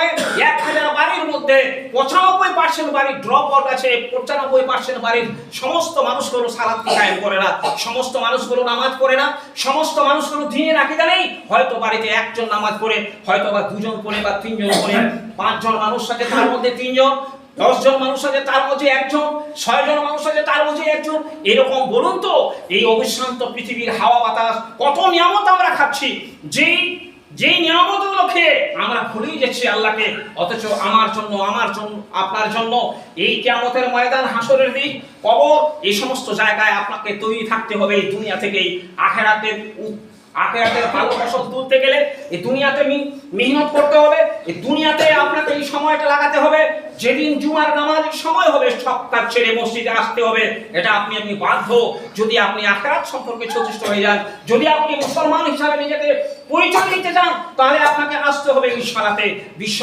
1000 বাড়ির মধ্যে 95% বাড়ি ড্রপ আউট আছে। 95% বাড়ির সমস্ত মানুষগুলো সালাত কায়েম করে না, সমস্ত মানুষগুলো নামাজ পড়ে না, সমস্ত মানুষগুলো দিনের আকীদা নেই। হয়তো বাড়িতে একজন নামাজ পড়ে, হয়তো বা দুজন পড়ে বা তিনজন পড়ে। 5 জন মানুষ থাকে তার মধ্যে 3 জন, 10 জন মানুষ আছে তার মধ্যে একজন, 6 জন মানুষ আছে তার মধ্যে একজন। এরকম বলুন তো, এই অবিশ্রান্ত পৃথিবীর হাওয়া বাতাস কত নিয়ামত আমরা খাচ্ছি, যেই নিয়ামতগুলো খেয়ে আমরা ভুলেই যাচ্ছি আল্লাহকে। অথচ আমার জন্য, আপনার জন্য এই কিয়ামতের ময়দান, হাসরের দিন, কবর, এই সমস্ত জায়গায় আপনাকে তৈরি থাকতে হবে। এই দুনিয়া থেকেই আখিরাতের ভালো ফসল তুলতে গেলে এই দুনিয়াতে মেহনত করতে হবে। এই দুনিয়াতে আপনাকে এই সময়টা লাগাতে হবে। যেদিন জুমার নামাজের সময় হবে সব কাজ ছেড়ে মসজিদে আসতে হবে। এটা আপনি বাধ্য। যদি আপনি আখিরাত সম্পর্কে সচেষ্ট হয়ে যান, যদি আপনি মুসলমান হিসাবে নিজেকে পরিচয় দিতে চান, তাহলে আপনাকে আসতে হবে এই সালাতে। বিশ্ব